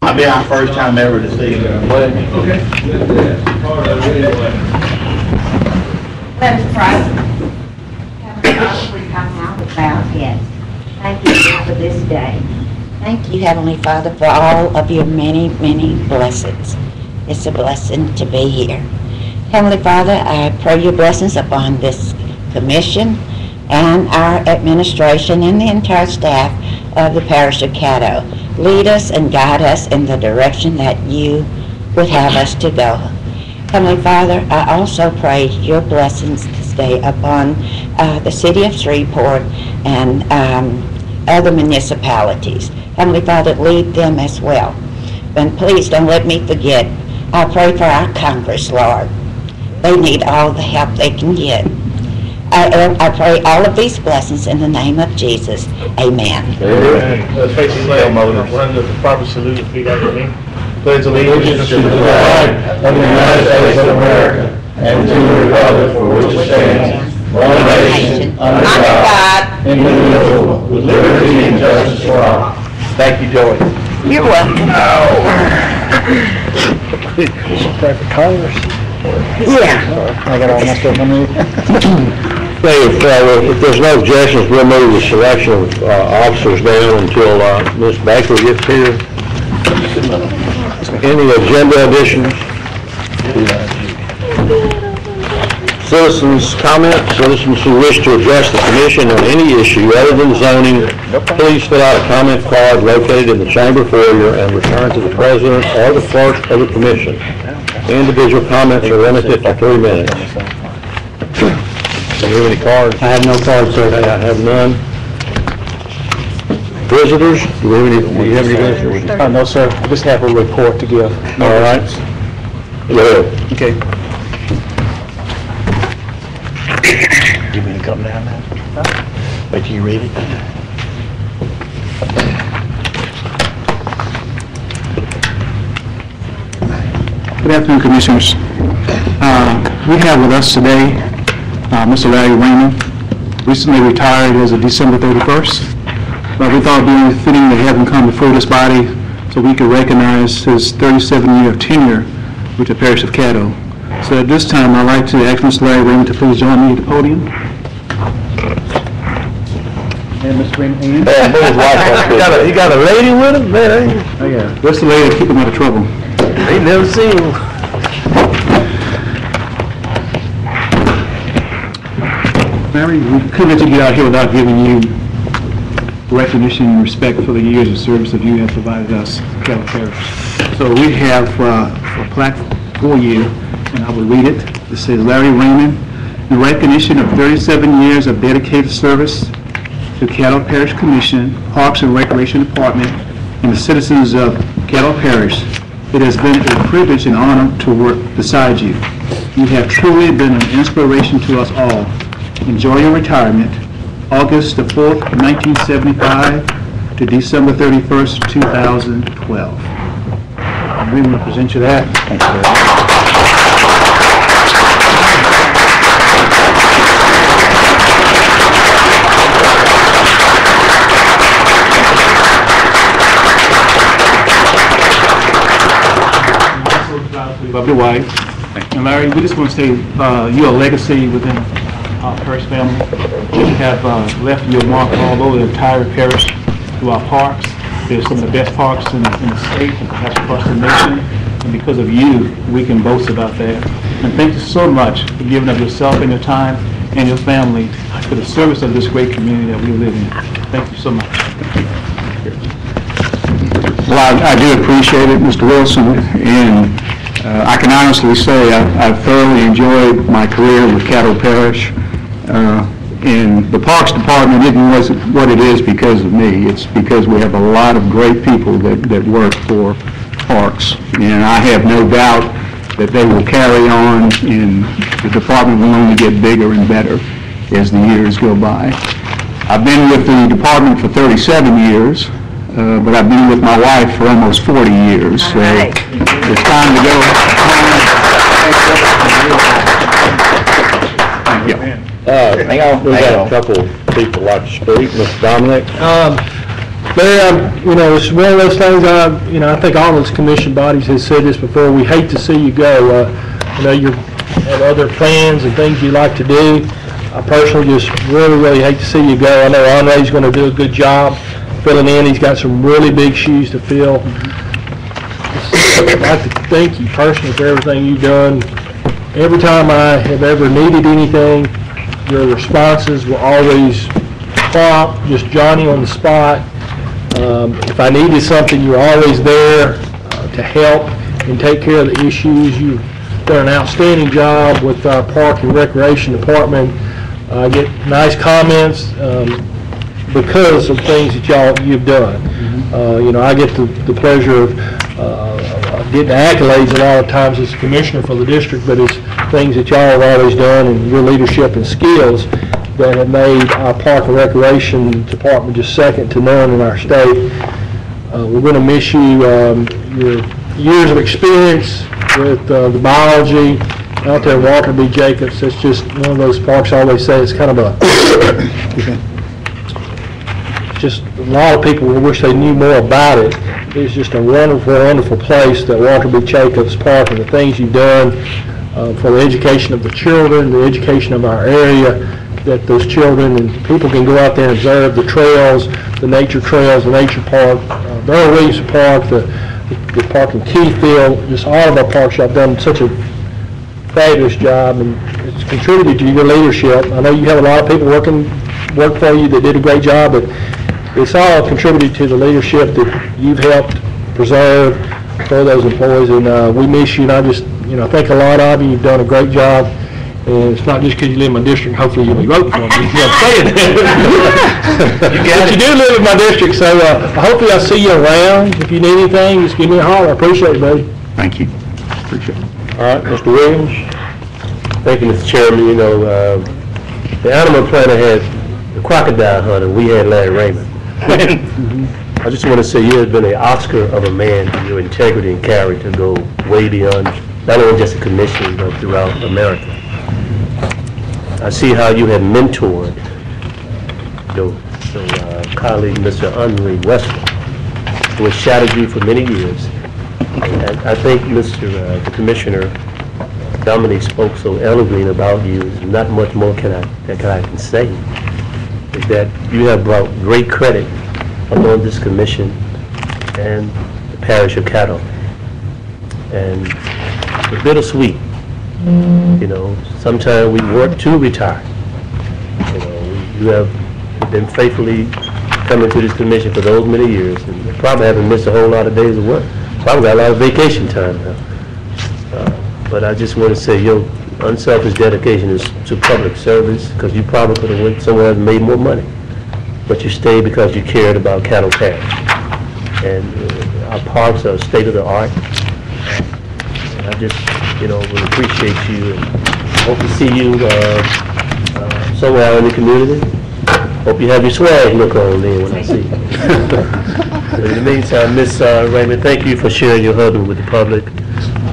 I'll be our first time ever to see him. Okay. Let us pray. Heavenly Father, we come now with bowed heads. Thank you for this day. Thank you, Heavenly Father, for all of your many, many blessings. It's a blessing to be here. Heavenly Father, I pray your blessings upon this commission and our administration and the entire staff of the Parish of Caddo. Lead us and guide us in the direction that you would have us to go. Heavenly Father, I also pray your blessings to stay upon the city of Shreveport and other municipalities. Heavenly Father, lead them as well. And please don't let me forget, I pray for our Congress, Lord. They need all the help they can get. I pray all of these blessings in the name of Jesus. Amen. Let's face the flag. Run the proper salute. Repeat after me. Pledge allegiance to the flag of the United States of America and to the republic for which it stands, one nation, under God, indivisible, with liberty and justice for all. Thank you, Joey. You're welcome. Pray for Congress. Yeah. I got all messed up on me. If there's no objections, we'll move the selection of officers down until Ms. Baker gets here. Any agenda additions? Citizens' comments? Citizens who wish to address the commission on any issue other than zoning, please fill out a comment card located in the chamber foyer and return to the president or the clerk of the commission. Individual comments are limited to 3 minutes. Do you have any cards? I have no cards, sir. I have none. Visitors? Do you have any visitors? No, sir. I just have a report to give. All right. Go ahead. Okay. You mean to come down now? Wait till you read it. Good afternoon, Commissioners. We have with us today Mr. Larry Raymond, recently retired as of December 31st. But we thought it would be fitting to have him come before this body so we could recognize his 37-year tenure with the Parish of Caddo. So at this time, I'd like to ask Mr. Larry Raymond to please join me at the podium. And Mr. Raymond, He got a lady with him? Man, oh yeah, that's the lady to keep him out of trouble. I ain't never seen him. Larry, we couldn't let you get out here without giving you recognition and respect for the years of service that you have provided us, Caddo Parish. So we have a plaque for you, and I will read it. It says, Larry Raymond, in recognition of 37 years of dedicated service to Caddo Parish Commission, Parks and Recreation Department, and the citizens of Caddo Parish, it has been a privilege and honor to work beside you. You have truly been an inspiration to us all. Enjoy your retirement, August the 4th, 1975 to December 31st, 2012. We want to present you that. Thank you very much. Lovely wife. And Larry, we just want to say you're a legacy within our parish family. You have left your mark all over the entire parish through our parks. They're some of the best parks in the state and perhaps across the nation. And because of you, we can boast about that. And thank you so much for giving of yourself and your time and your family for the service of this great community that we live in. Thank you so much. Well, I do appreciate it, Mr. Wilson, and I can honestly say I've thoroughly enjoyed my career with Caddo Parish. And the Parks Department isn't what it is because of me. It's because we have a lot of great people that work for Parks. And I have no doubt that they will carry on, and the department will only get bigger and better as the years go by. I've been with the department for 37 years. But I've been with my wife for almost 40 years, so it's time to go home. Thank you. We got a couple people like to speak. Mr. Dominic? Larry, you know, it's one of those things, I think all those commission bodies have said this before, we hate to see you go. You know, you have other plans and things you like to do. I personally just really hate to see you go. I know Andre's going to do a good job filling in. He's got some really big shoes to fill. I'd like to thank you personally for everything you've done. Every time I have ever needed anything, your responses were always prompt, just Johnny on the spot. If I needed something, you were always there to help and take care of the issues. You've done an outstanding job with our Park and Recreation Department. I get nice comments because of things that you've done. You know, I get the pleasure of getting accolades a lot of times as a commissioner for the district, but it's things that y'all have always done and your leadership and skills that have made our Park and Recreation Department just second to none in our state. We're going to miss you, your years of experience with the biology out there, Walter B. Jacobs. It's just one of those parks I always say it's kind of a, just a lot of people wish they knew more about it. It's just a wonderful place, that Walter B. Jacobs Park, and the things you've done for the education of the children, the education of our area, that those children and people can go out there and observe the trails, the nature trails, the nature park, Merrill Williams Park, the park in Keyfield, just all of our parks. Y'all done such a fabulous job, and it's contributed to your leadership. I know you have a lot of people work for you that did a great job, but it's all contributed to the leadership that you've helped preserve for those employees, and we miss you, and I just, think a lot of you. You've done a great job, and it's not just because you live in my district. Hopefully you'll vote for me. I'm saying that. But you do live in my district, so hopefully I'll see you around. If you need anything, just give me a holler. I appreciate it, buddy. Thank you. Appreciate it. All right, Mr. Williams. Thank you, Mr. Chairman. The animal planner had the crocodile hunter. We had Larry Raymond. I just want to say you have been an Oscar of a man. Your integrity and character go way beyond not only just a commission, but throughout America. I see how you have mentored your colleague, Mr. Henry Westbrook, who has shadowed you for many years. And I think the Commissioner Dominique spoke so eloquently about you. There's not much more that I can say. Is that you have brought great credit upon this commission and the parish of Caddo. And it's bittersweet. Sometimes we work to retire. You have been faithfully coming to this commission for those many years, and you probably haven't missed a whole lot of days of work. Probably got a lot of vacation time now. But I just want to say your unselfish dedication is to public service, because you probably could have went somewhere and made more money. But you stayed because you cared about Caddo Parish. And our parks are state of the art. And I just, really appreciate you, and hope to see you somewhere in the community. Hope you have your swag look on there when I see you. But in the meantime, Ms. Raymond, thank you for sharing your husband with the public.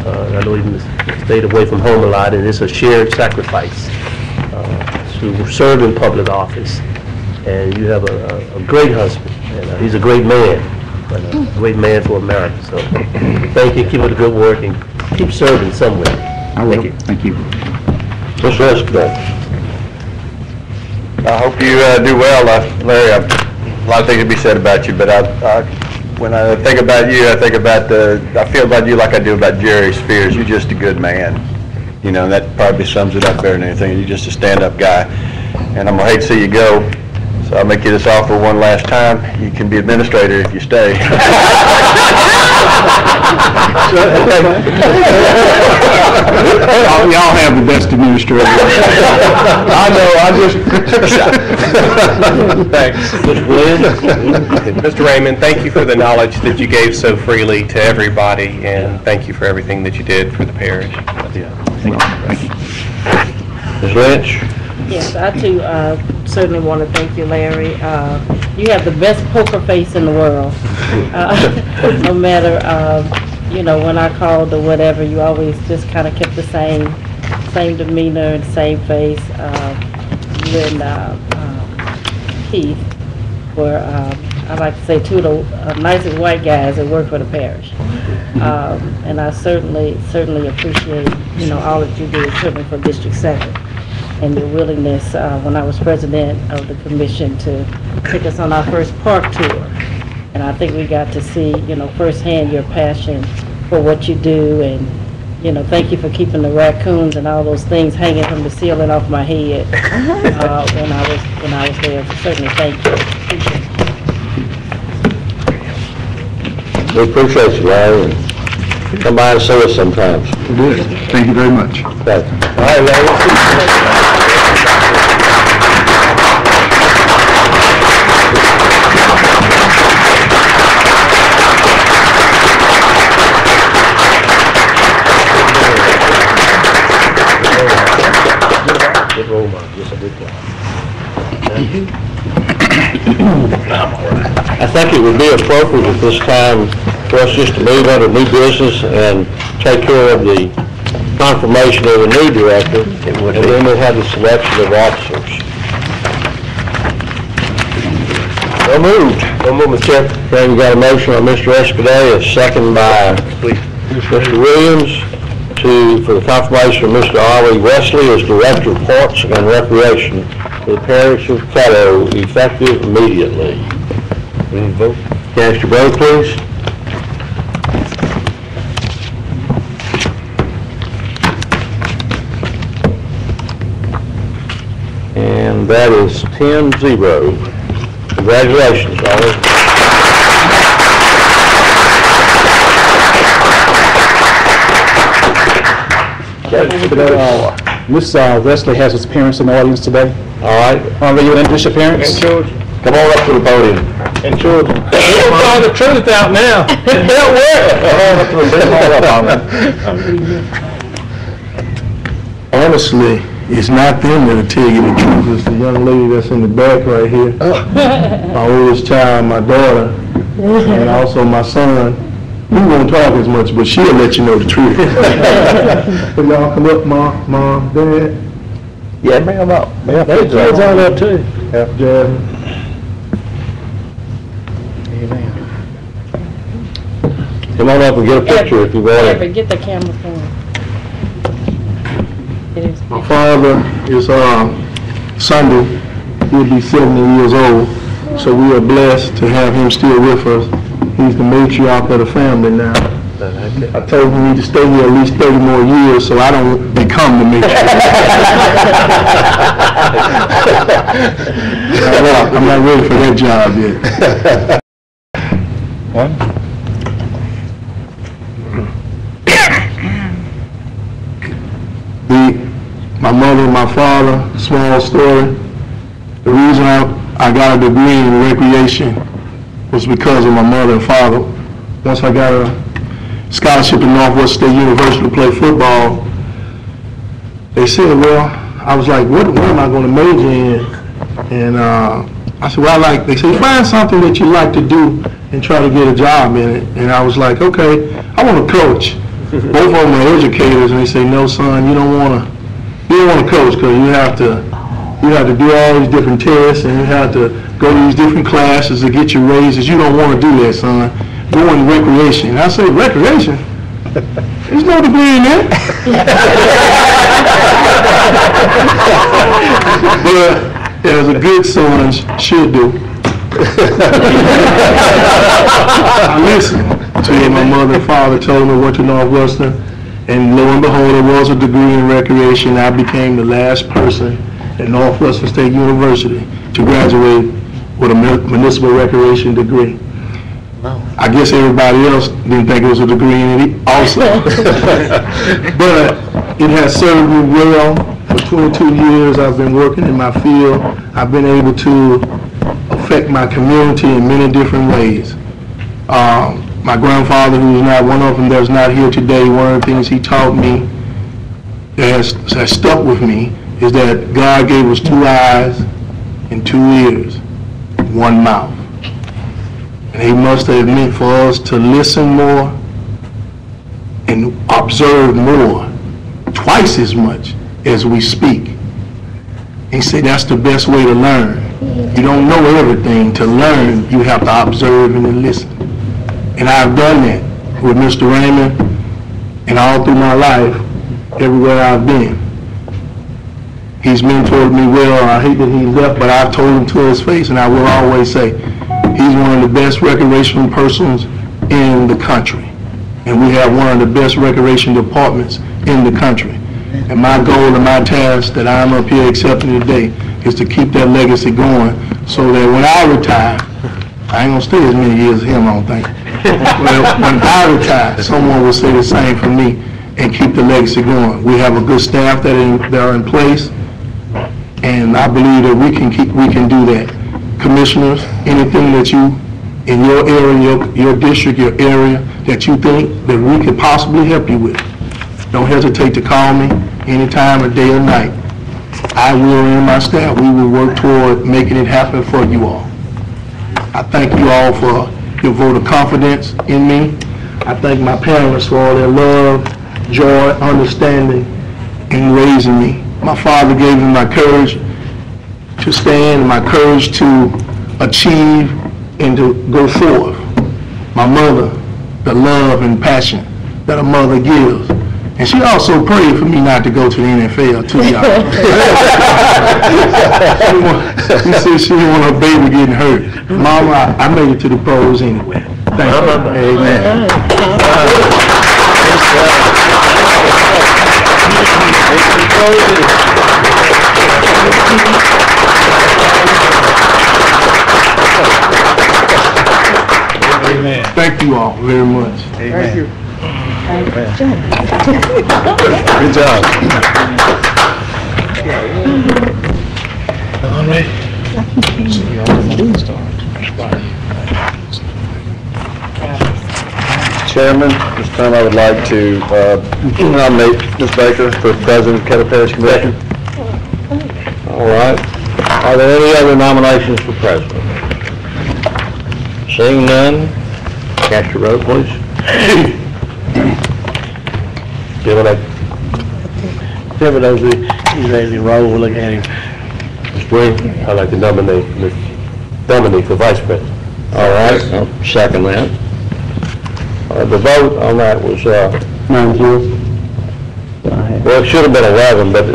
I know you stayed away from home a lot, and it's a shared sacrifice to serve in public office. And you have a great husband, and he's a great man, and a great man for America. So thank you, keep up the good work, and keep serving somewhere. I will. Thank you. Thank you. Mr. Escobar. I hope you do well, Larry. A lot of things to be said about you, but when I think about you, I feel about you like I do about Jerry Spears. You're just a good man. That probably sums it up better than anything. You're just a stand-up guy, and I'm gonna hate to see you go. So I'll make you this offer one last time. You can be administrator if you stay. Y'all have the best administrator. I know, Thanks. Mr. Raymond, thank you for the knowledge that you gave so freely to everybody, and thank you for everything that you did for the parish. Thank you. Ms. Lynch. Yes, I too certainly want to thank you, Larry. You have the best poker face in the world. No matter, when I called or whatever, you always just kind of kept the same demeanor and same face. You and Keith, were, I like to say, two of the nicest white guys that work for the parish. And I certainly appreciate, you know, all that you did, certainly for District 7, and your willingness, when I was president of the commission, to take us on our first park tour. And I think we got to see, you know, firsthand your passion for what you do, and, you know, thank you for keeping the raccoons and all those things hanging from the ceiling off my head when I was there. Certainly, thank you. Appreciate it. We appreciate you, Larry, and come by and see us sometimes. Thank you very much. Okay. All right, Larry. Good role model, just a good job. I think it would be appropriate at this time for us just to move on to new business and take care of the confirmation of the new director, and then we'll have the selection of officers. So moved. So moved, Mr. Chairman. Okay, we got a motion by Mr. Escaday, a second by Mr. Williams, for the confirmation of Mr. Ollie Wesley as Director of Parks and Recreation for the Parish of Caddo, effective immediately. We need to vote. Cast your vote, please. And that is 10-0. Congratulations, Ollie. Miss Wesley has his parents in the audience today. All right. Will you introduce your parents? And children. Come on up to the podium. And children. We'll find the truth out now. It don't work. Honestly, it's not them that'll tell you the truth. It's the young lady that's in the back right here. My oldest child, my daughter, and also my son. We won't talk as much, but she'll let you know the truth. But y'all come up, Mom, Dad. Yeah, bring them up. There's kids on there too. Jasmine. Amen. Come on up and get a picture if you want. Everett, get the camera for him. It is. My father is, Sunday, he'll be 70 years old, so we are blessed to have him still with us. He's the matriarch of the family now. I told him he need to stay here at least 30 more years so I don't become the matriarch. I'm not ready for that job yet. My mother and my father, small story. The reason I got a degree in recreation was because of my mother and father. Once I got a scholarship at Northwest State University to play football, they said, well, I was like, what am I going to major in? And I said, well, they said, find something that you like to do and try to get a job in it. And I was like, okay, I want to coach. Both of them are educators, and they say, no, son, you don't want to coach because you have to do all these different tests and you have to go to these different classes to get your raises. You don't want to do that, son. Go into recreation. And I said, recreation? There's no degree in that. But as a good son should do, I listened to what my mother and father told me. Went to Northwestern, and lo and behold, there was a degree in recreation. I became the last person at Northwestern State University to graduate with a municipal recreation degree. Wow. I guess everybody else didn't think it was a degree in it also. But it has served me well. For 22 years I've been working in my field. I've been able to affect my community in many different ways. My grandfather, who is not one of them that's not here today, one of the things he taught me that has stuck with me is that God gave us 2 eyes and 2 ears, 1 mouth. And he must have meant for us to listen more and observe more, twice as much as we speak. He said that's the best way to learn. You don't know everything. To learn, you have to observe and to listen. And I've done that with Mr. Raymond and all through my life, everywhere I've been. He's mentored me well. I hate that he left, but I've told him to his face, and I will always say, he's one of the best recreational persons in the country. And we have one of the best recreation departments in the country. And my goal and my task that I'm up here accepting today is to keep that legacy going so that when I retire, I ain't gonna stay as many years as him, I don't think. Well, when I retire, someone will say the same for me and keep the legacy going. We have a good staff that are in place, and I believe that we can do that. Commissioners, anything that you, in your area, your district, your area, that you think that we could possibly help you with, don't hesitate to call me anytime, of day or night. I will and my staff, we will work toward making it happen for you all. I thank you all for your vote of confidence in me. I thank my parents for all their love, joy, understanding in raising me. My father gave me my courage to stand and my courage to achieve and to go forth. My mother, the love and passion that a mother gives. And she also prayed for me not to go to the NFL too, y'all. She said she didn't want her baby getting hurt. Mama, I made it to the pros anyway. Thank you. Amen. Amen. Thank you all very much. Amen. Thank you. Good job. All right. Chairman, this time I would like to nominate Ms. Baker for President of Caddo Parish Commission. All right. Are there any other nominations for president? Seeing none, cast your vote, please. Whichever those he's ready to roll, we'll look at him. Mr. Williams? I'd like to nominate Ms. Dominique for vice president. All right, I'll second that. The vote on that was, 9-0. well, it should have been 11, but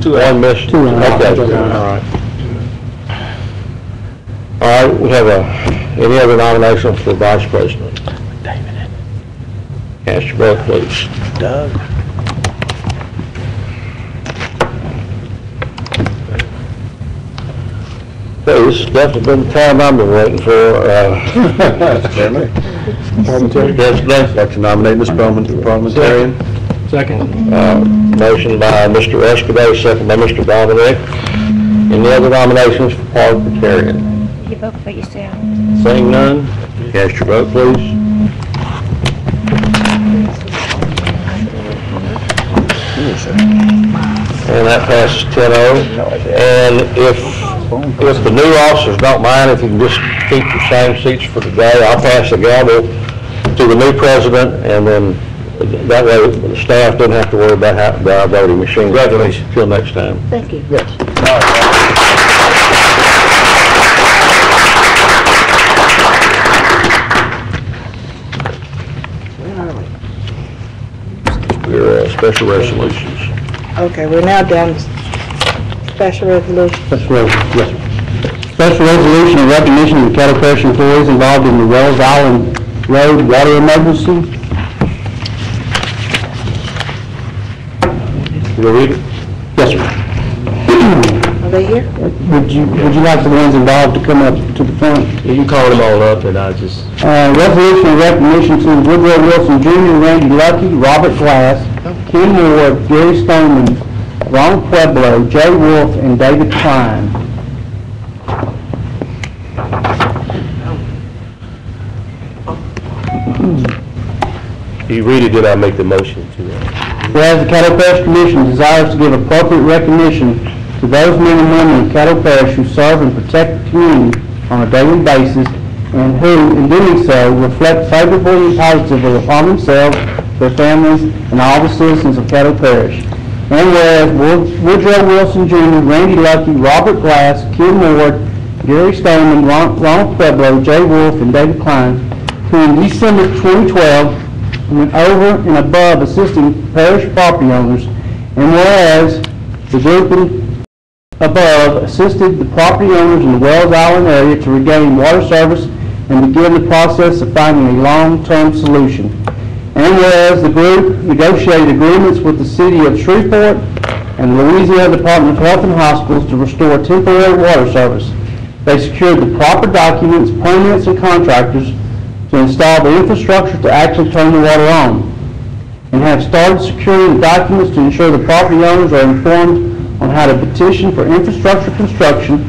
one missed. Okay, all right. All right, we have any other nominations for vice president? Cast your vote, please. Doug. Okay, this has definitely been the time I've been waiting for. Mr. Chairman, Yes, I'd like to nominate Ms. Bowman for parliamentarian. Second. Motion by Mr. Escobar, second by Mr. Dominic. Any other nominations for parliamentarian? You vote for yourself. Seeing none, cast your vote, please. And that passes 10-0. And if the new officers don't mind, if you can just keep your same seats for today, I'll pass the gavel to the new president, and then that way the staff doesn't have to worry about the voting machine. Congratulations. Till next time. Thank you. Yes. Your special resolutions. Okay, we're now down to special resolution. Special resolution of recognition of Caddo Parish employees involved in the Wells Island Road water emergency. You gonna read it? Yes, sir. Are they here? Would you like the ones involved to come up to the front? You can call them all up, and I'll just... Resolution of recognition to Woodrow Wilson Jr., Randy Lucky, Robert Glass, Ken Moore, Gary Stoneman, Ron Pueblo, Jay Wolf, and David Klein. You read it, then I'll make the motion to that. Whereas the Caddo Parish Commission desires to give appropriate recognition to those men and women of Caddo Parish who serve and protect the community on a daily basis, and who, in doing so, reflect favorably and positively upon themselves, their families, and all the citizens of Caddo Parish. And whereas Woodrow Wilson Jr., Randy Lucky, Robert Glass, Kim Ward, Gary Stoneman, Ronald Pueblo, Jay Wolf, and David Klein, who in December 2012 went over and above assisting parish property owners, and whereas the group above assisted the property owners in the Wells Island area to regain water service and begin the process of finding a long-term solution. And whereas the group negotiated agreements with the city of Shreveport and the Louisiana Department of Health and Hospitals to restore temporary water service, they secured the proper documents, permits, and contractors to install the infrastructure to actually turn the water on, and have started securing the documents to ensure the property owners are informed on how to petition for infrastructure construction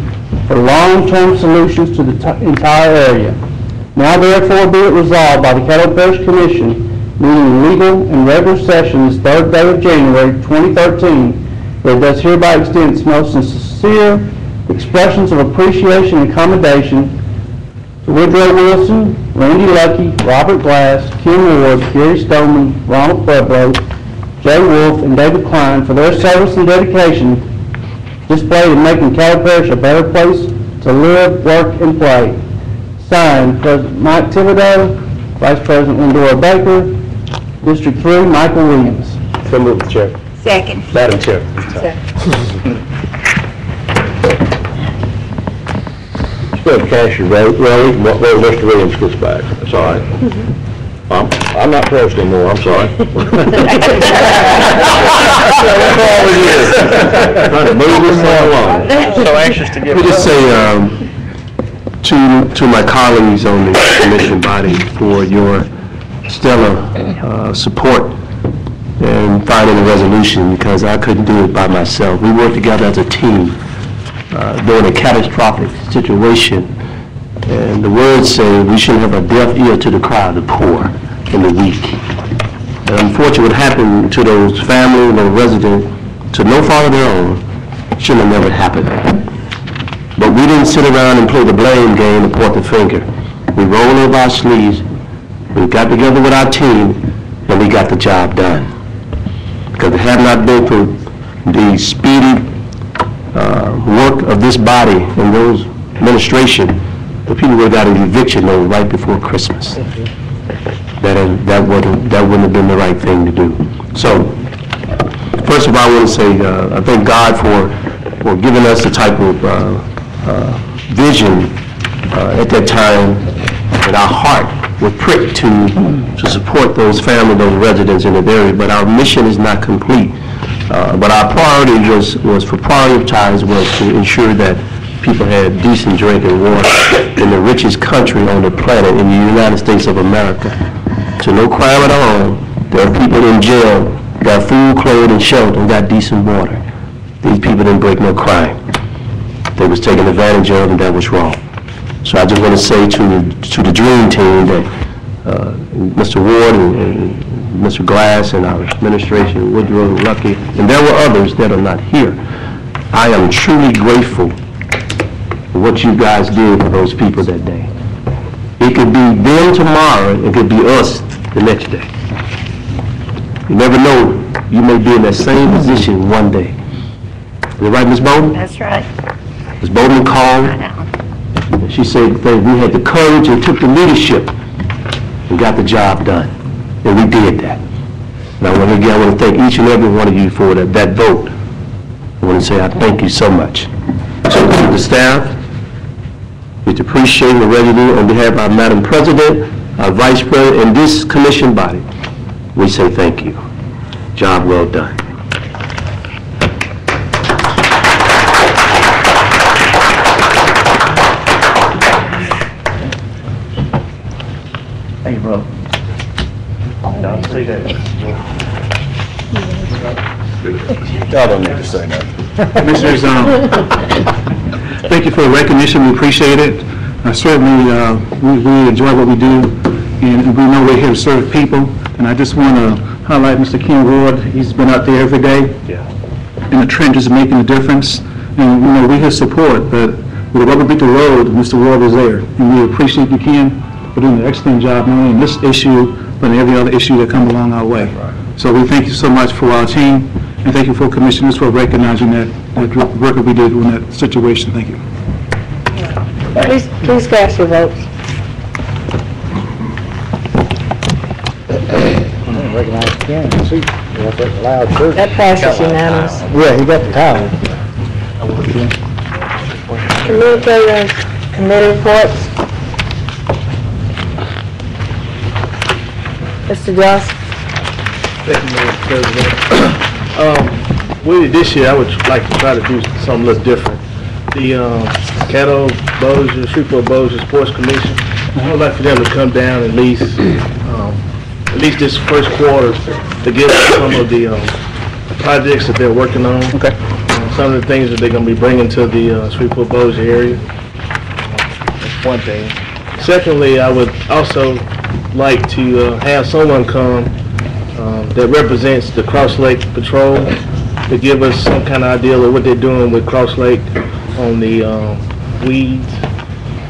for long-term solutions to the entire area. Now therefore be it resolved by the Caddo Parish Commission, meeting in legal and regular session this 3rd day of January 2013, that it does hereby extend its most sincere expressions of appreciation and commendation to Woodrow Wilson, Randy Lucky, Robert Glass, Kim Ward, Gary Stoneman, Ronald Pueblo, Jay Wolf, and David Klein for their service and dedication displayed in making Caddo Parish a better place to live, work, and play. Signed, President Mike Thibodeau, Vice President Lindora Baker, District 3, Michael Williams. So moved, Chair. Second. Madam Chair. Still cash your rally, Mr. Williams gets back. That's all right. I'm not pressed anymore, I'm sorry. Trying to move this along. So anxious to get. Let me just say to my colleagues on the commission body for your stellar support in finding a resolution, because I couldn't do it by myself. We worked together as a team during a catastrophic situation, and the words say we shouldn't have a deaf ear to the cry of the poor and the weak. And unfortunately, what happened to those families, those residents, to no fault of their own, shouldn't have never happened. But we didn't sit around and play the blame game and point the finger. We rolled up our sleeves, we got together with our team, and we got the job done. Because it had not been for the speedy work of this body and those administration, the people would have got an eviction notice right before Christmas. That wouldn't have been the right thing to do. So, first of all, I want to say I thank God for giving us the type of vision at that time that our heart would prick to support those families, those residents in the area. But our mission is not complete. But our priority was to ensure that people had decent drinking water in the richest country on the planet, in the United States of America. So no crime at all. There are people in jail, got food, clothes, and shelter, and got decent water. These people didn't break no crime. They was taken advantage of, and that was wrong. So I just want to say to the dream team that Mr. Ward and Mr. Glass and our administration, Woodrow, Lucky, and there were others that are not here. I am truly grateful for what you guys did for those people that day. It could be them tomorrow, it could be us the next day. You never know, you may be in that same position one day. Is it right, Ms. Bowman? That's right. Ms. Bowman called, and she said that we had the courage and took the leadership and got the job done. And we did that. And I want to thank each and every one of you for that vote. I want to say I thank you so much. So to the staff, we appreciate the residue on behalf of our Madam President, our Vice President, and this commission body. We say thank you. Job well done. Thank you, bro. Y'all don't need to say nothing. Commissioners, thank you for the recognition. We appreciate it. Certainly, we enjoy what we do, and we know we're here to serve people. And I just want to highlight Mr. Ken Ward. He's been out there every day in the trenches making a difference. And, you know, we his support, but with the rubber meet the road, Mr. Ward was there. And we appreciate you, Ken, for doing an excellent job, not only in this issue, but in every other issue that comes along our way. So we thank you so much for our team, And thank you for commissioners for recognizing that work that we did in that situation. Thank you. Please cast your votes. Recognize Ken. See, that's a loud church. That passes unanimous. Yeah, he got the towel. Communicators, committee reports. Mr. Johnson. Thank you, Madam President. With this year, I would like to try to do something a little different. The Caddo, Bossier, Shreveport Bossier Sports Commission, I would like for them to come down at least this first quarter to give us some of the projects that they're working on. Okay. Some of the things that they're going to be bringing to the Shreveport Bossier area. That's one thing. Secondly, I would also like to have someone come that represents the Cross Lake Patrol to give us some kind of idea of what they're doing with Cross Lake on the weeds,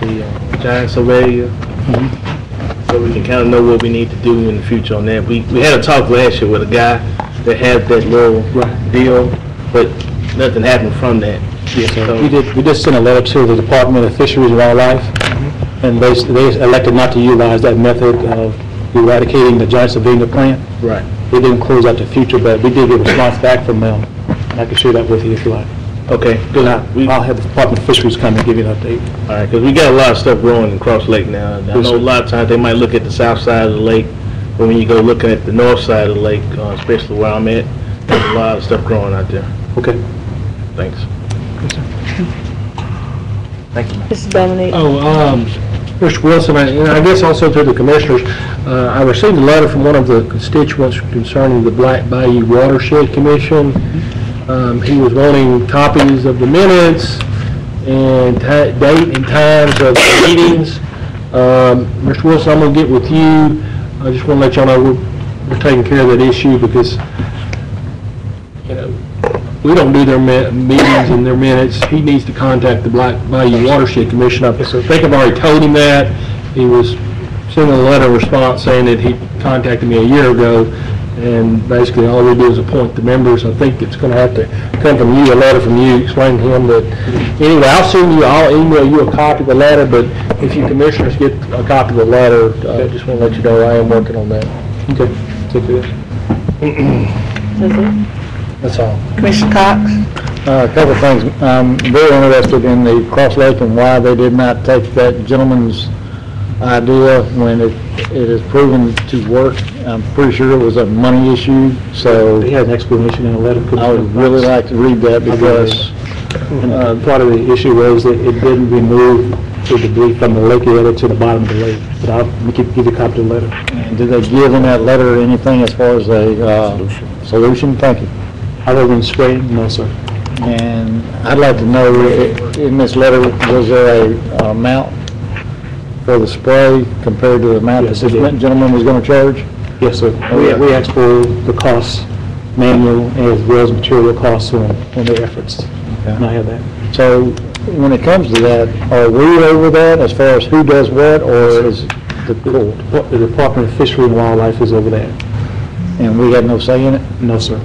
the giant surveyor, so we can kind of know what we need to do in the future on that. We had a talk last year with a guy that had that little deal, but nothing happened from that. Yes, So- we did send a letter to the Department of Fisheries and Wildlife, and they elected not to utilize that method of eradicating the giant savanna plant. Right. They didn't close out the future, but we did get a response back from them. I can share that with you if you like. Okay. I'll have the Department of Fisheries come and give you an update. All right, because we got a lot of stuff growing in Cross Lake now. I know a lot of times they might look at the south side of the lake, but when you go look at the north side of the lake, especially where I'm at, there's a lot of stuff growing out there. Okay. Thanks. Mr. Dominique. Mr. Wilson, and I guess also to the commissioners, I received a letter from one of the constituents concerning the Black Bayou Watershed Commission. He was wanting copies of the minutes and date and times of the meetings. Mr. Wilson, I'm going to get with you. I just want to let y'all know we're taking care of that issue because, you know, we don't do their meetings and their minutes. He needs to contact the Black Bayou Watershed Commission. I think I've already told him that. He was sending a letter of response saying that he contacted me a year ago, and basically all we do is appoint the members. I think it's going to have to come from you, a letter from you, explain to him that, anyway, I'll email you a copy of the letter, but if you commissioners get a copy of the letter, I just want to let you know I am working on that. Okay. Take care. That's all. Commissioner Cox. A couple of things. I'm very interested in the Cross Lake and why they did not take that gentleman's idea when it is proven to work. I'm pretty sure it was a money issue, so He had an explanation in a letter. I would really like to read that because Part of the issue was that it didn't remove the debris from the lake area to the bottom of the lake. But I'll give you a copy of the letter. did they give in that letter anything as far as a solution? Thank you. Other than spraying, no, sir. And I'd like to know, in this letter, was there a amount for the spray compared to the amount Yes, that it this did. gentleman was going to charge? Yes, sir. We asked for the costs, manual as well as material costs on their efforts. And I have that. So when it comes to that, are we over that as far as who does what, or is the court? The Department of Fishery and Wildlife is over that. And we have no say in it? No, sir.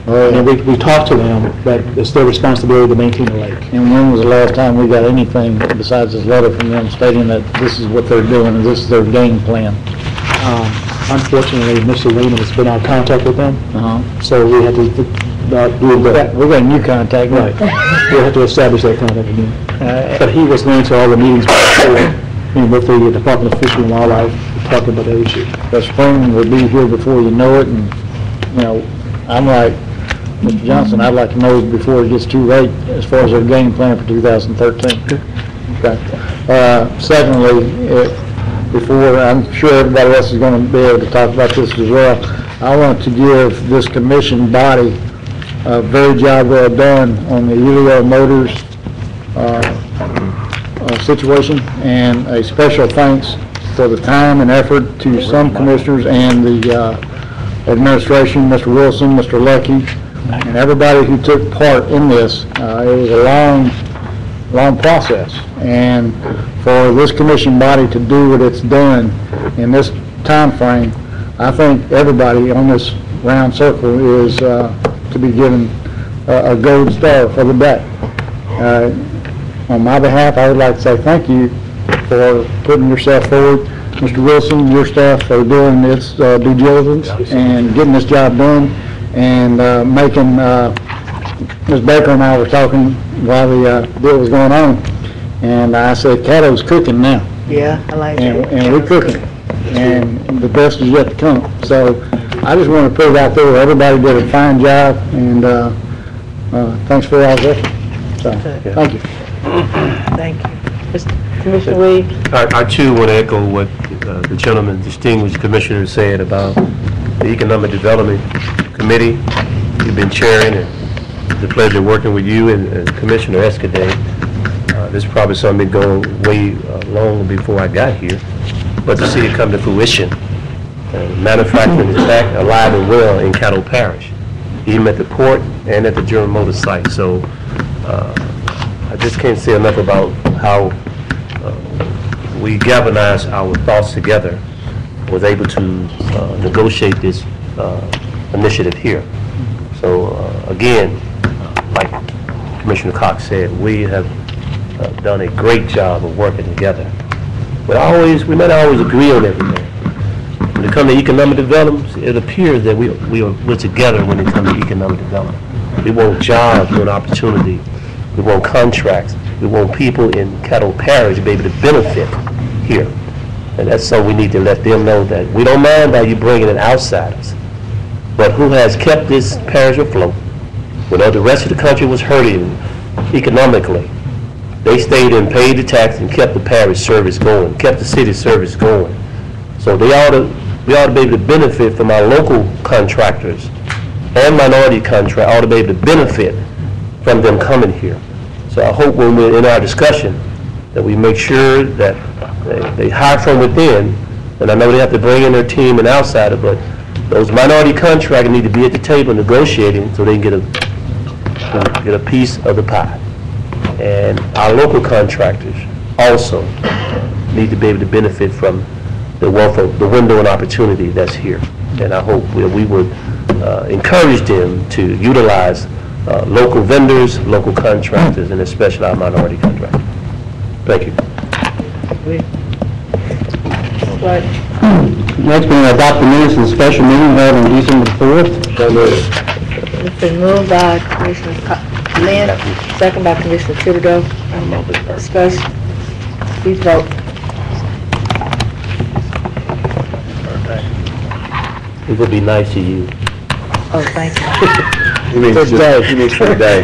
Or- And we talked to them, but it's their responsibility to maintain the lake. And when was the last time we got anything besides this letter from them stating that this is what they're doing and this is their game plan? Unfortunately, Mr. Lehman has been out of contact with them, Uh-huh. so we had to do that. We got a new contact. Right. We'll have to establish that contact again. But he was going to all the meetings before, with the Department of Fishery and Wildlife, talking about that issue. The spring will be here before you know it, and, you know, I'm like, Mr. Johnson, I'd like to know before it gets too late as far as their game plan for 2013. Okay. Secondly, before, I'm sure everybody else is going to be able to talk about this as well, I want to give this commission body a very job well done on the UL Motors situation, and a special thanks for the time and effort to some commissioners and the administration, Mr. Wilson, Mr. Lucky, and everybody who took part in this. It was a long process, and for this commission body to do what it's done in this time frame, I think everybody on this round circle is to be given a gold star for the day. On my behalf, I would like to say thank you for putting yourself forward. Mr. Wilson, your staff for doing this due diligence and getting this job done and making, Ms. Baker and I were talking while the deal was going on, and I said, Caddo's cooking now. Yeah, I like And, it. and we're cooking, and the best is yet to come. So I just want to put it out there, everybody did a fine job, and thanks for all that. So, thank you. Thank you. Commissioner Williams? I too want to echo what the gentleman, distinguished commissioner, said about the Economic Development Committee. You've been chairing, and it's a pleasure working with you and Commissioner Escudé. This is probably something going way long before I got here, but to see it come to fruition. Manufacturing is back alive and well in Caddo Parish, even at the port and at the General Motors site. So I just can't say enough about how we galvanized our thoughts together, was able to negotiate this initiative here. So again, like Commissioner Cox said, we have done a great job of working together. We may not always agree on everything. When it comes to economic development, it appears that we're together when it comes to economic development. We want jobs, we want opportunity, we want contracts, we want people in Caddo Parish to be able to benefit here. And that's so we need to let them know that we don't mind that you bringing in outsiders, but who has kept this parish afloat when the rest of the country was hurting economically. They stayed and paid the tax and kept the parish service going, kept the city service going. So we ought to be able to benefit from our local contractors and minority contractors, ought to be able to benefit from them coming here. So I hope when we're in our discussion that we make sure that they hire from within, and I know they have to bring in their team and outsider, but those minority contractors need to be at the table negotiating so they can get a piece of the pie. And our local contractors also need to be able to benefit from the wealth of the window and opportunity that's here. And I hope we would encourage them to utilize local vendors, local contractors, and especially our minority contractors. Thank you. Next, we're going to adopt the minutes of the special meeting held on December 4th. It's been moved by Commissioner Lynn, second by Commissioner Thibodeau. Discussion. Please vote. It would be nice to you. Oh, thank you. He means for the day.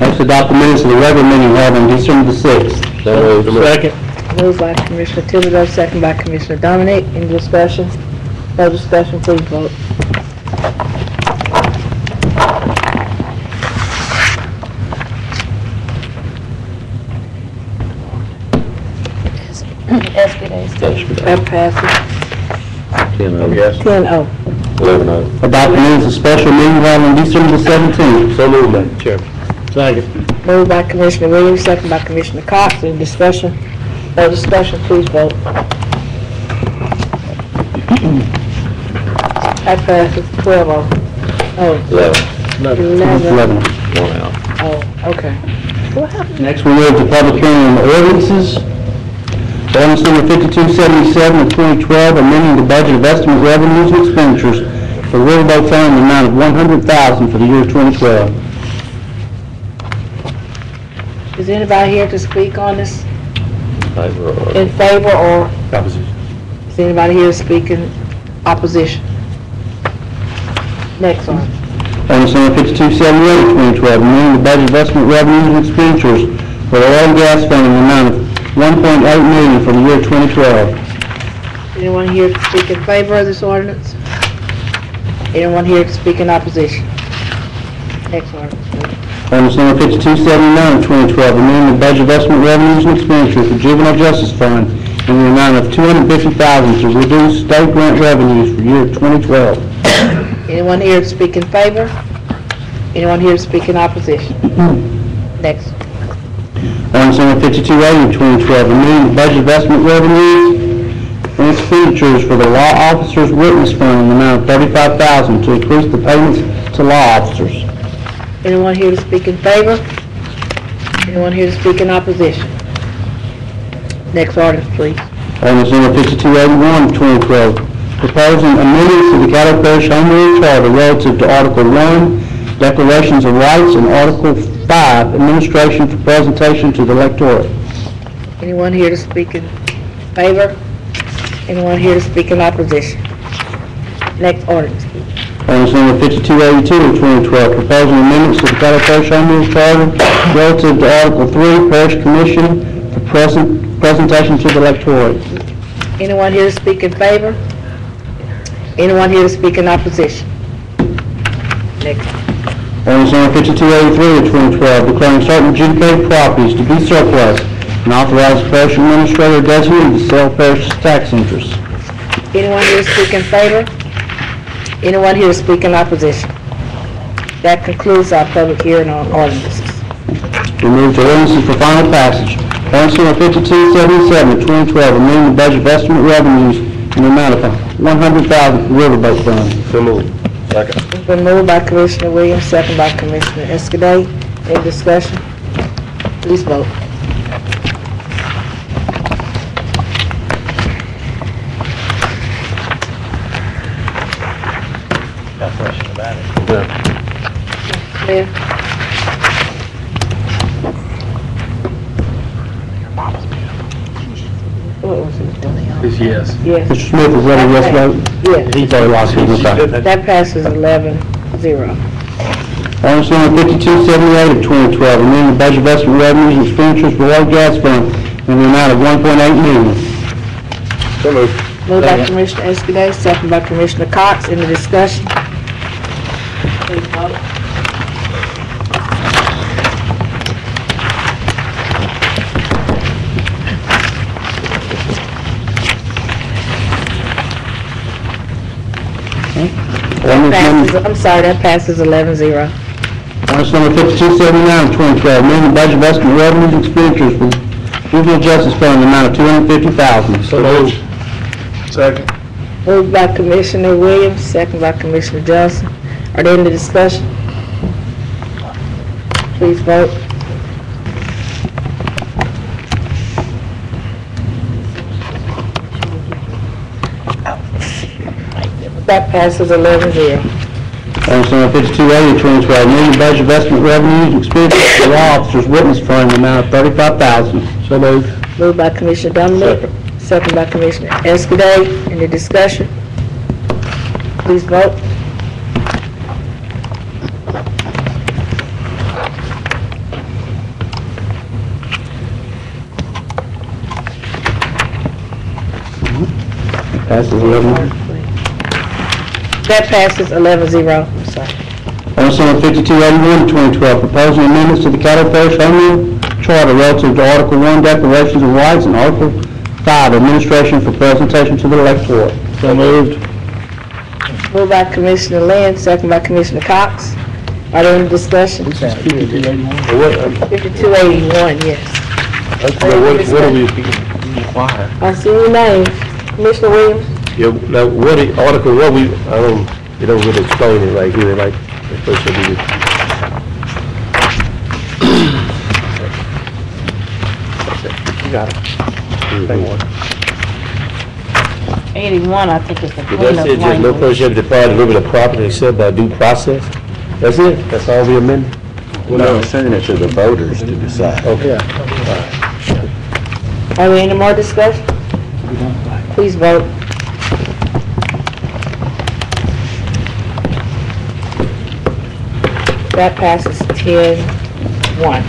Next, adopt the minutes of the regular meeting held on December the 6th. Second. Moved by Commissioner Thibodeau, second by Commissioner Dominic. Any discussion? No discussion, please vote. That passes. 10-0. Yes. 10-0. 11-0. Adopt the minutes of special meeting held on December the 17th. So moved, Madam Chairman. Second. Moved by Commissioner Williams, second by Commissioner Cox. Any discussion? No discussion, please vote. That passes 12-0. Oh, 11. Oh, okay. What happened? Next, we move to public hearing on the ordinances. Ordinance number 5277 of 2012, amending the budget of estimate revenues and expenditures for Riverboat Fund in the amount of $100,000 for the year 2012. Is anybody here to speak on this? In favor or Opposition. is anybody here speaking opposition? Next one. Ordinance number 5278 of 2012, amending the budget of estimate revenues and expenditures for the oil and gas fund in the amount of $1.8 million for the year 2012. Anyone here to speak in favor of this ordinance? Anyone here to speak in opposition? Next ordinance, please. Ordinance number 5279 of 2012, amending the budget of estimate revenues and expenditures for juvenile justice fund in the amount of $250,000 to reduce state grant revenues for year 2012. Anyone here to speak in favor? Anyone here to speak in opposition? Next. Ordinance number 5280 of 2012, amending the budget of estimate revenues and and expenditures for the law officers' witness fund in the amount of $35,000 to increase the payments to law officers. Anyone here to speak in favor? Anyone here to speak in opposition? Next ordinance, please. Ordinance number 5281 of 2012, proposing amendments to the Caddo Parish Home Rule Charter relative to Article 1, Declarations of Rights, and Article 5, Administration for presentation to the electorate. Anyone here to speak in favor? Anyone here to speak in opposition? Next ordinance, please. Ordinance number 5282 of 2012, proposing amendments to the Caddo Parish Home Rule Charter relative to Article 3, Parish Commission for presentation to the electorate. Anyone here to speak in favor? Anyone here to speak in opposition? Next. Ordinance number 5283 of 2012, declaring certain adjudicated properties to be surplus and authorize the parish administrator designee to sell parish tax interest. Anyone here to speak in favor? Anyone here to speak in opposition? That concludes our public hearing on ordinances. We move to ordinances for final passage. Ordinance number 5277 of 2012, amending the budget of estimate revenues in the amount of $100,000 for riverboat fund. So moved. Second. It's been moved by Commissioner Williams, second by Commissioner Escaday. Any discussion? Please vote. Got a question about it. Clear? What was it? It's yes. Yes. Mr. Smith, is that a yes vote? Yes. He's already lost his vote. That passes 11-0. Ordinance number 5278 of 2012, amending the budget of estimate revenues and expenditures for oil gas fund in the amount of $1.8 million. So moved. Moved by Commissioner Escaday, second by Commissioner Cox. Any discussion? Please vote. I'm sorry, that passes 11-0. Ordinance number 5279 of 2012, amending the budget of estimate revenues and expenditures for juvenile justice fund in the amount of $250,000. So moved. Second. Moved by Commissioner Williams, second by Commissioner Johnson. Are there any discussion? Please vote. That passes 11-0. Ordinance number 5280 of 2012, amending the budget of estimate revenues and expenditures for law officers witness fund in the amount of $35,000. So moved. Moved by Commissioner Dominic, second by Commissioner Escaday. Any discussion? Please vote. Passes 11. That passes 11-0. I'm sorry. Ordinance number 5281 of 2012, proposing amendments to the Caddo Parish Home Rule Charter relative to Article 1, Declarations of Rights, and Article 5, Administration for presentation to the electorate. So moved. Moved by Commissioner Lynn, second by Commissioner Cox. Are there any discussion? 5281, yes. What are we required? I see your name. Commissioner Williams? Yeah, now, Article, they don't really explain it right here, like, the first should be. You got it. 81, I think it's the That's cleanup it, just no language. person shall be deprived of liberty or property except by due process? That's it? That's all we amended? No, sending it to the voters to decide. Okay. Are there any more discussion? Please vote. That passes 10-1.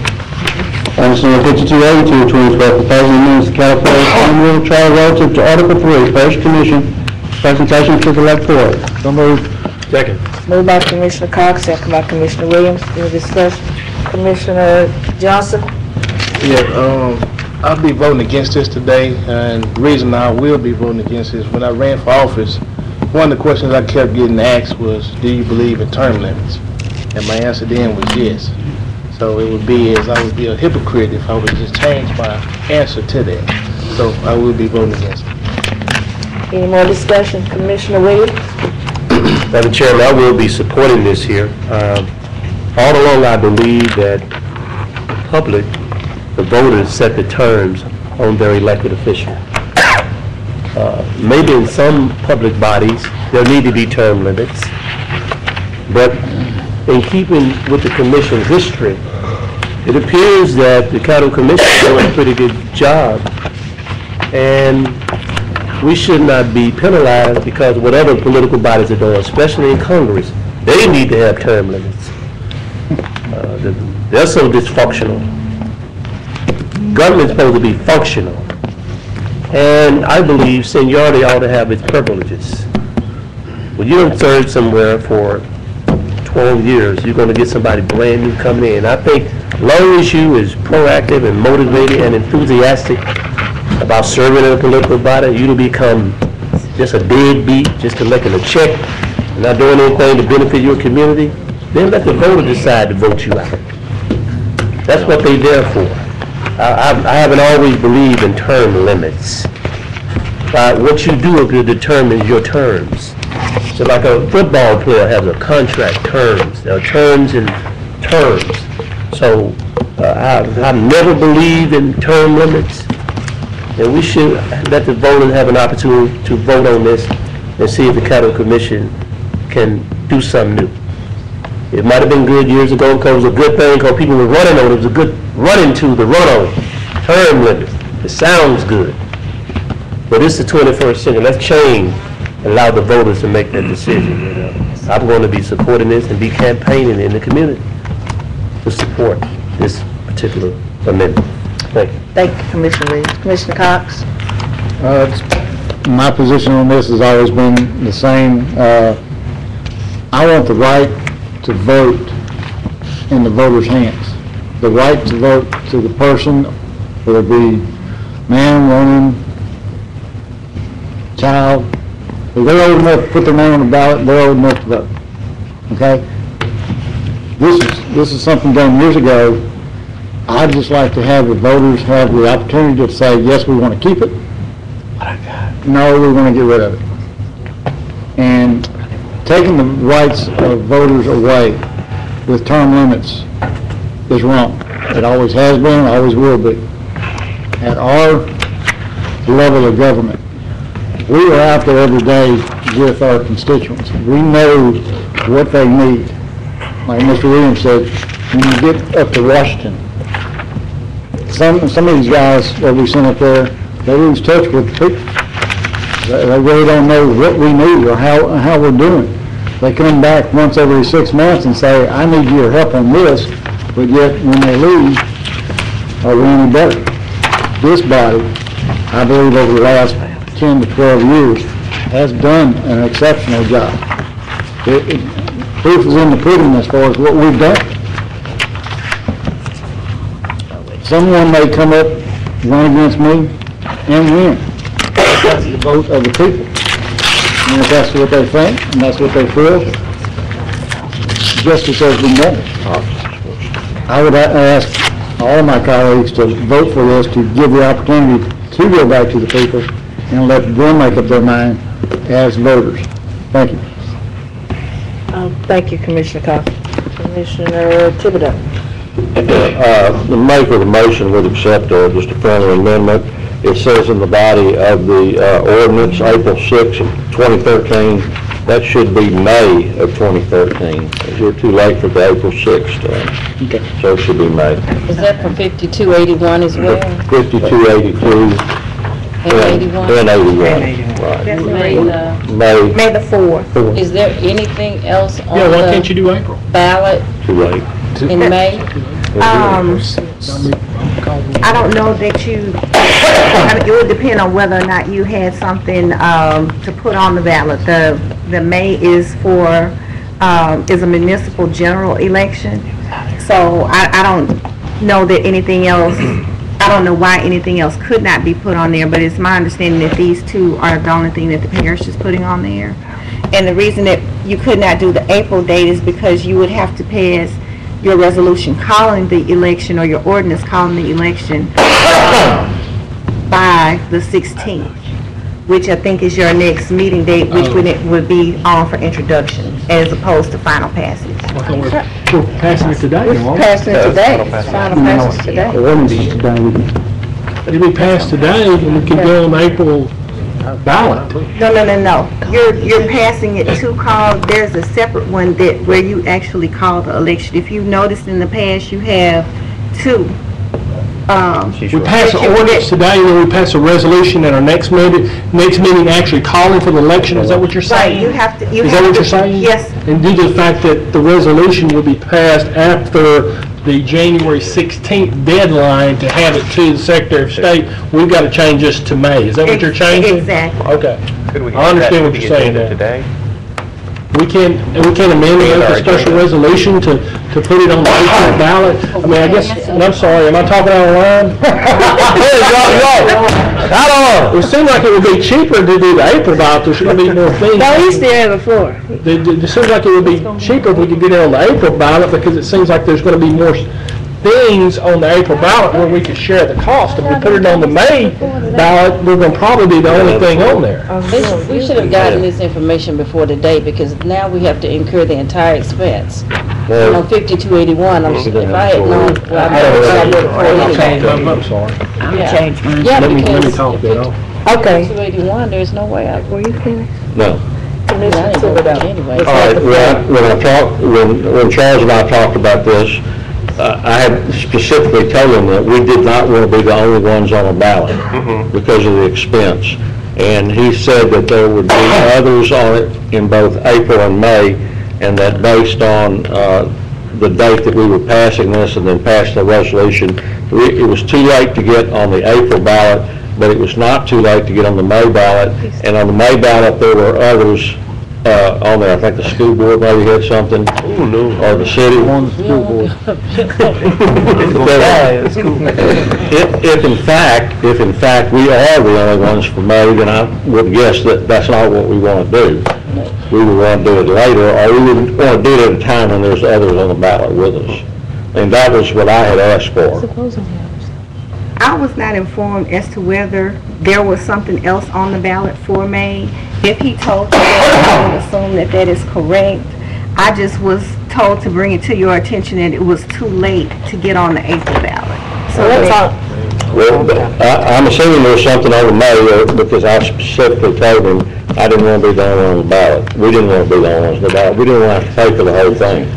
Ordinance number 5282 of 2012, proposing amendments to Caddo Parish Home Rule Charter relative to Article 3, Parish Commission, presentation to the electorate. So moved. Second. Moved by Commissioner Cox, second by Commissioner Williams. Any discussion? Commissioner Johnson? Yeah, I'll be voting against this today, and the reason I will be voting against this, when I ran for office, one of the questions I kept getting asked was, do you believe in term limits? And my answer then was yes. So it would be as I would be a hypocrite if I would just change my answer to that. So I will be voting against it. Any more discussion? Commissioner Williams? Madam Chairman, I will be supporting this here. All along, I believe that the public, the voters, set the terms on their elected official. Maybe in some public bodies, there need to be term limits, but in keeping with the commission's history, it appears that the Caddo Commission is doing a pretty good job, and we should not be penalized because whatever political bodies are doing, especially in Congress, they need to have term limits. They're so dysfunctional. Government's supposed to be functional. And I believe seniority ought to have its privileges. When you don't serve somewhere for 12 years, you're going to get somebody brand new coming in. I think as long as you is proactive and motivated and enthusiastic about serving in a political body, you to become just a deadbeat, just collecting a check, and not doing anything to benefit your community, then let the voter decide to vote you out. That's what they're there for. I haven't always believed in term limits. What you do will determine your terms. So like a football player has a contract terms. There are terms and terms. So I've never believed in term limits. And we should let the voters have an opportunity to vote on this and see if the Caddo Commission can do something new. It might have been good years ago because it was a good thing because people were running on it. It was a good run-on. Term limit. It sounds good. But it's the 21st century. Let's change and allow the voters to make that decision. You know? I'm going to be supporting this and be campaigning in the community to support this particular amendment. Thank you. Thank you, Commissioner Williams. Commissioner Cox? My position on this has always been the same. I want the right to vote in the voter's hands. The right to vote to the person, whether it be man, woman, child. If they're old enough to put their name on the ballot, they're old enough to vote. Okay? This is something done years ago. I'd just like to have the voters have the opportunity to say, yes, we want to keep it. No, we want to get rid of it. And taking the rights of voters away with term limits is wrong. It always has been, always will be. At our level of government, we are out there every day with our constituents. We know what they need. Like Mr. Williams said, when you get up to Washington, some of these guys that we send up there, they lose touch with the people. They really don't know what we need or how we're doing. They come back once every 6 months and say, I need your help on this, but yet when they leave, are we any better? This body, I believe over the last 10 to 12 years, has done an exceptional job. Proof is in the pudding as far as what we've done. Someone may come up, run against me, and win. That's the vote of the people. And if that's what they think, and that's what they feel, justice has been done. I would ask all of my colleagues to vote for this, to give the opportunity to go back to the people and let them make up their mind as voters. Thank you. Thank you, Commissioner Cox. Commissioner Thibodeau. The maker of the motion would accept just a friendly amendment. It says in the body of the ordinance, April 6, 2013. That should be May of 2013. You're too late for the April 6th. Okay. So it should be May. Is that for 5281 as well? 5282. And 81? And 81. Right. May the 4th. Is there anything else on Yeah, why can't you do April? ballot Too late. in May? I don't know that it would depend on whether or not you had something to put on the ballot. The May is for, is a municipal general election. So I don't know that anything else, I don't know why anything else could not be put on there, but it's my understanding that these two are the only thing that the parish is putting on there. And the reason that you could not do the April date is because you would have to pass your resolution calling the election or your ordinance calling the election by the 16th. which I think is your next meeting date, which would be on for introduction, as opposed to final passage. We're passing it today. We're passing it today, final passage today. It'll be passed today, and we can go on April ballot. No. You're passing it to call, there's a separate one where you actually call the election. If you've noticed in the past, you have two. We pass an ordinance today, and then we pass a resolution at our next meeting actually calling for the election. Is that what you're saying? Right, you have to. Is that what you're saying? Yes. And due to the fact that the resolution will be passed after the January 16th deadline to have it to the Secretary of State, we've got to change this to May. Is that what you're changing? Exactly. Okay. I understand what you're saying there. Today? We can amend it with a special resolution to put it on the April ballot. I mean, I guess, and I'm sorry, am I talking out of line? It seems like it would be cheaper to do the April ballot. There's going to be more things. No, he's still at the floor. It seems like it would be cheaper if we could get it on the April ballot, because it seems like there's going to be more things on the April ballot where we could share the cost. If we put it on the May ballot, we're going to probably be the only thing on there. We should have gotten this information before today, because now we have to incur the entire expense. And on 5281, if I had known, I'm sorry. Yeah, Let me because talk that off. Okay. 5281, there's no way I Were you finished? No. anyway. All right, when Charles and I talked about this, I had specifically told him that we did not want to be the only ones on the ballot because of the expense. And he said that there would be others on it in both April and May, and that based on the date that we were passing this and then pass the resolution, it was too late to get on the April ballot, but it was not too late to get on the May ballot. And on the May ballot, there were others on there. I think the school board maybe had something, or the city. On the school board. If in fact we are the only ones for May, then I would guess that that's not what we want to do. We would want to do it later, or we would want to do it at a time when there's others on the ballot with us. And that was what I had asked for. I was not informed as to whether there was something else on the ballot for May. If he told you that, I would assume that that is correct. I just was told to bring it to your attention that it was too late to get on the April ballot. So Well, I'm assuming there's something on the May, because I specifically told him I didn't want to be the only one on the ballot. We didn't want to be the only ones on the ballot. We didn't want to have to pay for the whole thing.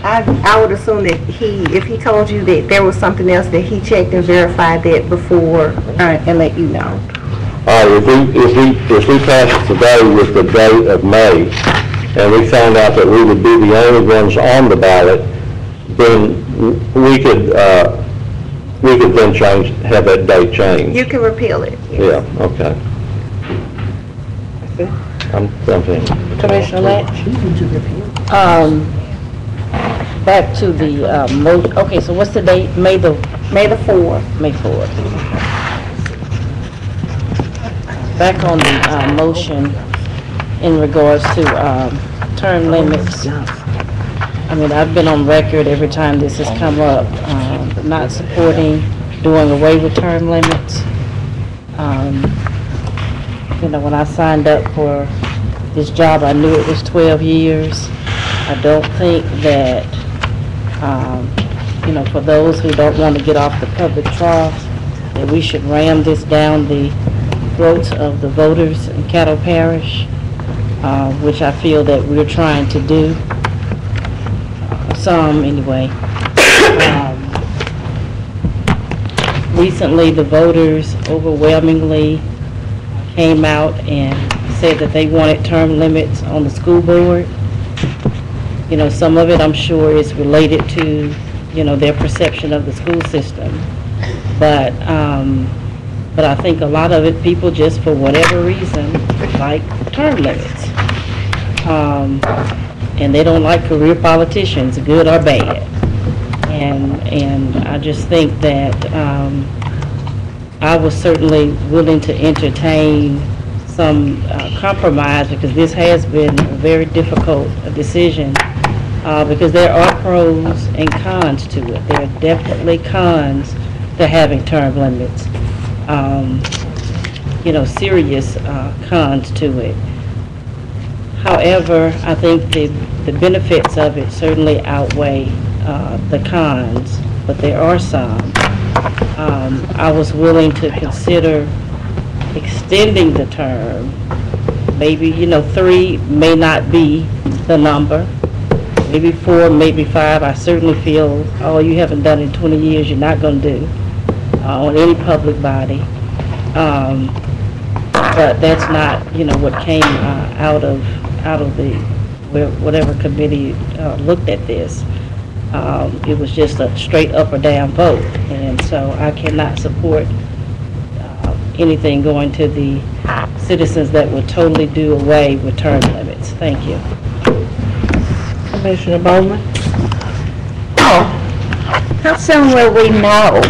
I would assume that if he told you that there was something else, that he checked and verified that before and let you know. All right, if we pass it today with the date of May, and we found out that we would be the only ones on the ballot, then we could then have that date changed. You can repeal it. Yeah, okay. I'm finished. Commissioner Lynch? Back to the, okay, so what's the date? May the 4th. May 4th. Back on the motion in regards to term limits. I mean, I've been on record every time this has come up, not supporting doing away with term limits. You know, when I signed up for this job, I knew it was 12 years. I don't think that, you know, for those who don't want to get off the public trough, that we should ram this down the throats of the voters in Caddo Parish, which I feel that we're trying to do, some anyway. Recently, the voters overwhelmingly came out and said that they wanted term limits on the school board. You know, some of it I'm sure is related to, you know, their perception of the school system. But I think a lot of it, people just for whatever reason like term limits. And they don't like career politicians, good or bad. And I just think that I was certainly willing to entertain some compromise, because this has been a very difficult decision, because there are pros and cons to it. There are definitely cons to having term limits. serious cons to it. However, I think the benefits of it certainly outweigh the cons, but there are some. I was willing to consider extending the term. Maybe, 3 may not be the number. Maybe 4, maybe 5. I certainly feel, you haven't done it in 20 years, you're not going to do on any public body. But that's not, what came out of whatever committee looked at this. It was just a straight up or down vote, and so I cannot support anything going to the citizens that would totally do away with term limits. Thank you. Commissioner Bowman? How soon will we know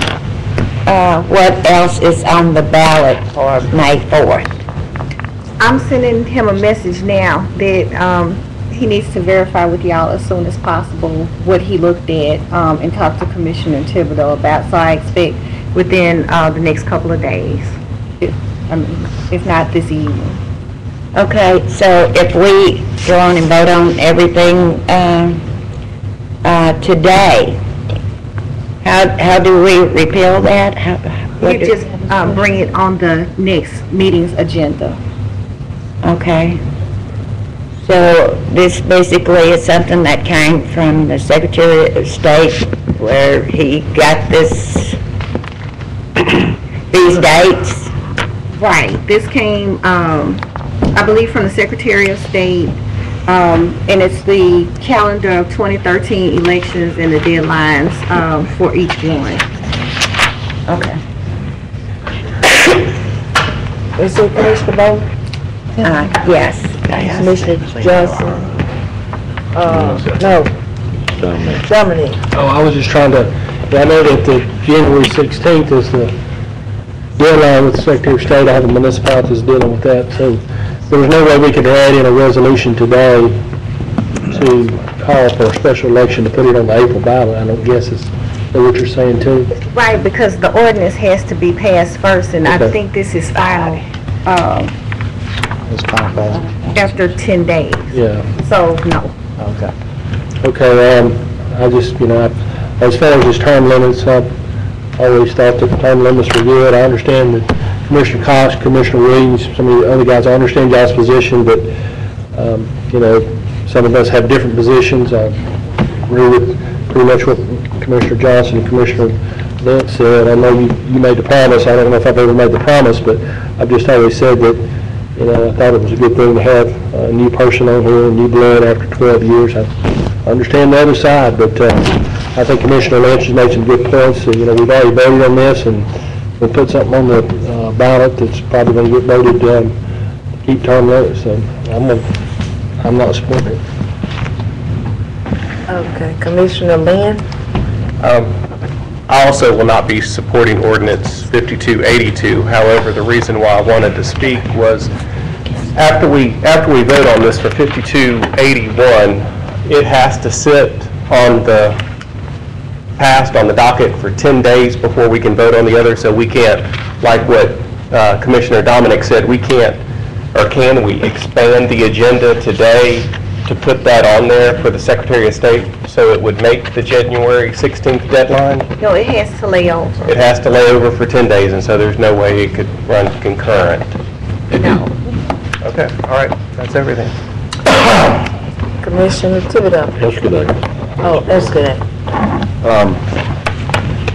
what else is on the ballot for May 4th? I'm sending him a message now that he needs to verify with y'all as soon as possible what he looked at and talk to Commissioner Thibodeau about. So I expect within the next couple of days, if not this evening. Okay, so if we go on and vote on everything today, how do we repeal that? You just bring it on the next meeting's agenda. Okay. So this basically is something that came from the Secretary of State where he got these dates? Right. This came, I believe, from the Secretary of State, and it's the calendar of 2013 elections and the deadlines for each one. Okay. Is it Commissioner Bowman? Yes. Commissioner Johnson? No. Dominic. Oh, I was just trying to, I know that the January 16th is the deadline with the Secretary of State. I have a municipality that's dealing with that, so there was no way we could add in a resolution today to call for a special election to put it on the April ballot. I don't guess is that what you're saying too? Right, because the ordinance has to be passed first, and I think this is final. It's final After 10 days. Yeah. So, no. Okay. Okay, I just, as far as his term limits, I always thought that the term limits were good. I understand that Commissioner Cox, Commissioner Williams, some of the other guys, I understand y'all's position, but, some of us have different positions. I agree with pretty much what Commissioner Johnson and Commissioner Lynch said. I know you made the promise. I don't know if I've ever made the promise, but I've just always said that, I thought it was a good thing to have a new person on here, new blood after 12 years. I understand the other side, but I think Commissioner Lynch has made some good points. So, we've already voted on this, and we'll put something on the ballot that's probably going to get voted to keep term limits. So I'm not supporting it. Okay, Commissioner Lynn? I also will not be supporting ordinance 5282. However, the reason why I wanted to speak was after we vote on this for 5281, it has to sit on the docket for 10 days before we can vote on the other. So we can't, like what Commissioner Dominic said, we can't, or can we expand the agenda today to put that on there for the Secretary of State so it would make the January 16th deadline? No, it has to lay over. It has to lay over for 10 days, and so there's no way it could run concurrent. No. Okay, all right, that's everything. Commissioner Thibodeau? That's good. Oh, that's good.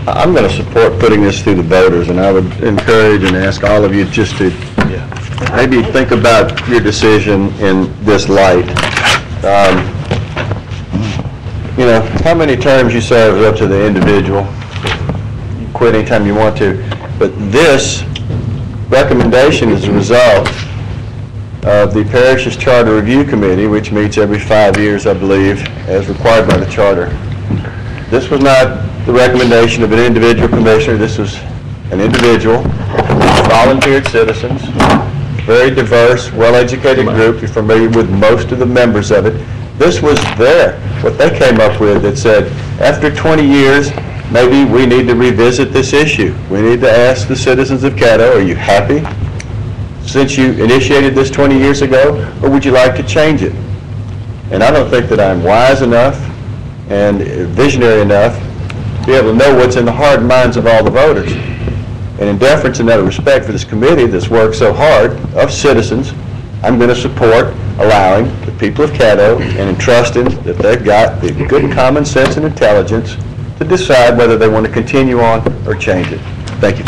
I'm going to support putting this through the voters, and I would encourage and ask all of you just to maybe think about your decision in this light. How many terms you serve is up to the individual. You quit anytime you want to. But this recommendation is a result of the Parish's Charter Review Committee, which meets every 5 years, I believe, as required by the Charter. This was not the recommendation of an individual commissioner. This was an individual, volunteered citizens, very diverse, well-educated group. You're familiar with most of the members of it. This was what they came up with that said, after 20 years, maybe we need to revisit this issue. We need to ask the citizens of Caddo, are you happy since you initiated this 20 years ago, or would you like to change it? And I don't think that I'm wise enough and visionary enough to be able to know what's in the heart and minds of all the voters. And in deference and out of respect for this committee that's worked so hard of citizens, I'm going to support allowing the people of Caddo and entrusting that they've got the good common sense and intelligence to decide whether they want to continue on or change it. Thank you.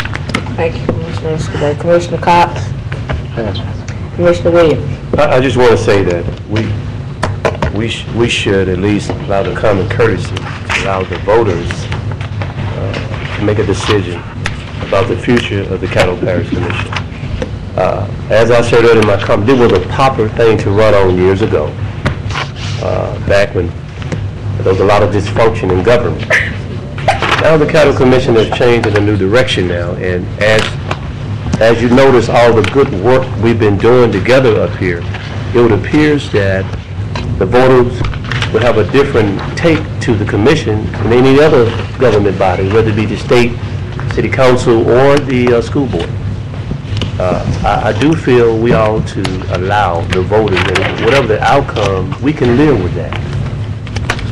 Thank you, Commissioner Escobar. Commissioner Cox? Commissioner Williams? I just want to say that we should at least allow the common courtesy to allow the voters to make a decision about the future of the Caddo Parish Commission. As I said earlier in my comment, it was a popular thing to run on years ago, back when there was a lot of dysfunction in government. Now the Caddo Commission has changed in a new direction now, and as you notice all the good work we've been doing together up here, it appears that the voters would have a different take to the commission than any other government body, whether it be the state, city council, or the school board. I do feel we ought to allow the voters, and whatever the outcome, we can live with that.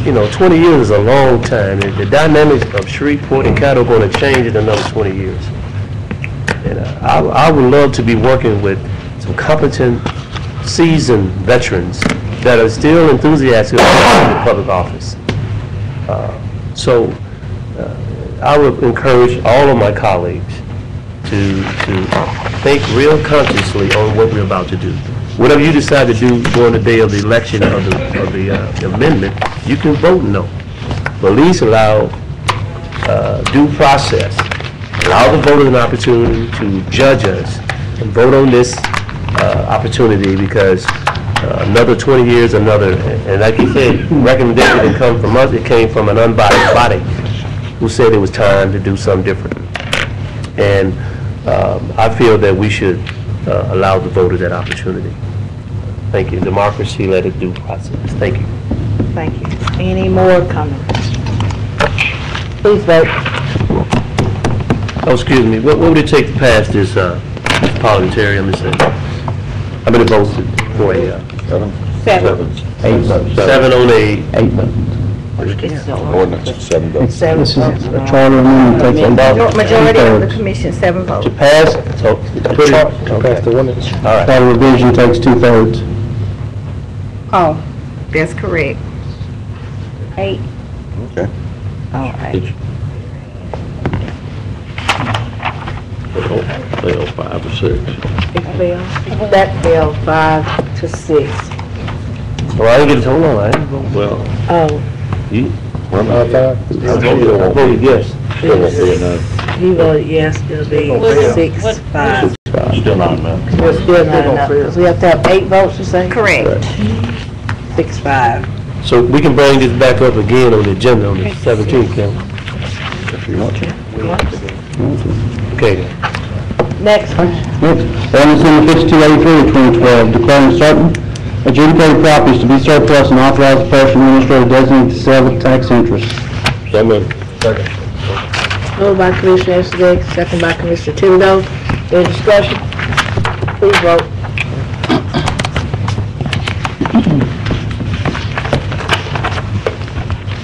You know, 20 years is a long time, and the dynamics of Shreveport and Caddo are going to change in another 20 years. And I would love to be working with some competent, seasoned veterans that are still enthusiastic about public office. So I would encourage all of my colleagues to think real consciously on what we're about to do. Whatever you decide to do during the day of the election of the amendment, you can vote no. But at least allow due process. Allow the voters an opportunity to judge us and vote on this opportunity, because another 20 years, and like you said, recommendation didn't come from us, it came from an unbiased body who said it was time to do something different. And I feel that we should allow the voters that opportunity. Thank you. Democracy, let it due process. Thank you. Thank you. Any more comments? Please vote. Oh, excuse me, what would it take to pass this parliamentary, how many votes for a? Seven. 8 votes. 7 on 8. 8 votes. Ordinance, 7 votes. Seven votes. A charter amendment takes about Majority of the 2/3. commission, 7 votes. To pass, so put it, okay. All right. Charter revision takes 2/3. Oh, that's correct. 8. Okay. All right. Fail 5 or 6. It fell. That fell 5 to 6. Well, I didn't get it, hold on, I didn't vote. Well, Oh, you, I voted yes. still won't be enough. he voted yes, it'll be 6, 5. Still not enough. We're still not enough, because we have to have 8 votes, you say? Correct. 6, 5. So we can bring this back up again on the agenda on the 17th, can we? If you want to. Okay then. Next one. Next, ordinance number 5283 of 2012, declaring certain adjudicated properties to be surplus and authorize the parish administrator designate to sell at tax interest. So moved. Moved by Commissioner Escobar, second by Commissioner Thibodeau. Any discussion? Please vote.